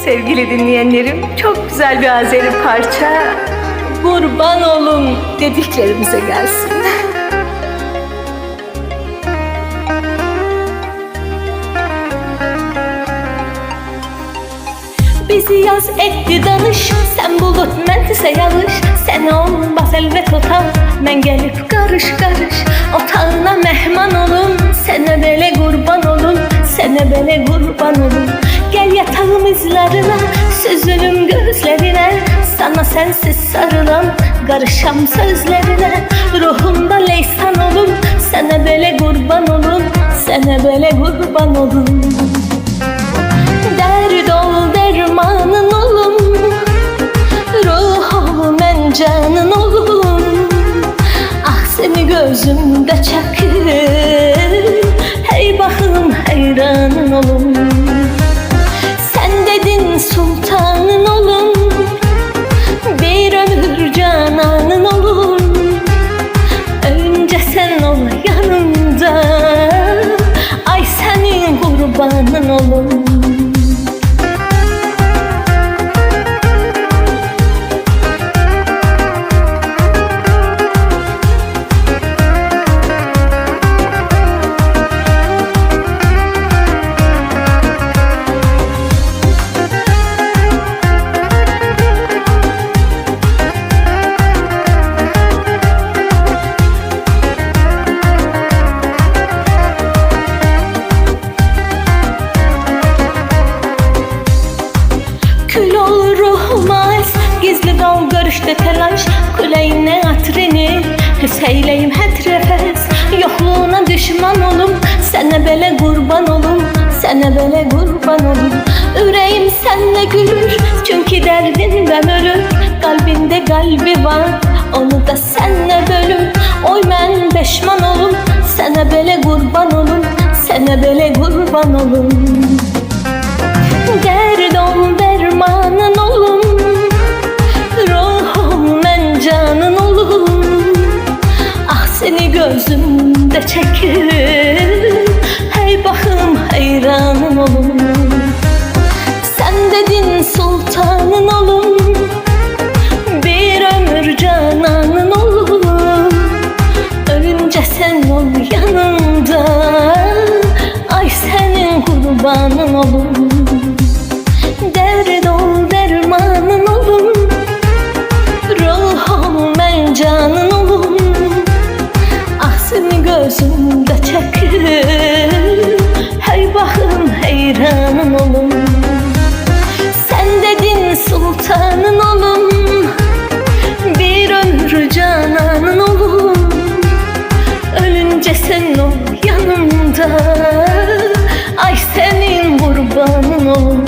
Sevgili dinleyenlerim, çok güzel bir Azeri parça "Kurban olun" dediklerimize gelsin. Bizi yaz etdi danış, sen bulut məntisə yağış. Sen olmaz elbet otan, mən gəlib qarış qarış. Otağına mehman olun, sənə belə qurban olun, sənə belə qurban olun. Gel yatağım izlerine, süzülüm gözlerine, sana sensiz sarılan karışam sözlerine. Ruhumda leysan olun, sana böyle kurban olun, sana böyle kurban olun. Derd ol dermanın olun, ruh ol men canın olun. Ah seni gözümde çakır, hey bakım hayranın olun. Sultanın olun, bir ömür cananın olun. Önce sen ol yanımda, ay senin kurbanın olun. Gizli kal görüşte telaş, kuleyine atrini Hüseyleyim hetrefes, yokluğuna düşman olum. Sana böyle kurban olum, sana böyle kurban olum. Yüreğim senle gülür, çünkü derdinden ölür. Kalbinde kalbi var, onu da senle bölüm. Oy ben peşman olum, sana böyle kurban olum, sana böyle kurban olum. Derd ol dermanın olum, canın olun. Ah seni gözümde çekir, hey bakım hayranın olun. Sen dedin sultanın olun, bir ömür cananın olun. Ölünce sen ol yanımda, ay senin kurbanın olun. Derd ol dermanın olun, canın olun. Ah seni gözümde çekir, hey bakım hayranın olun. Sen dedin sultanın olun, bir ömür cananın olun. Ölünce sen ol yanımda, ay senin kurbanın olun.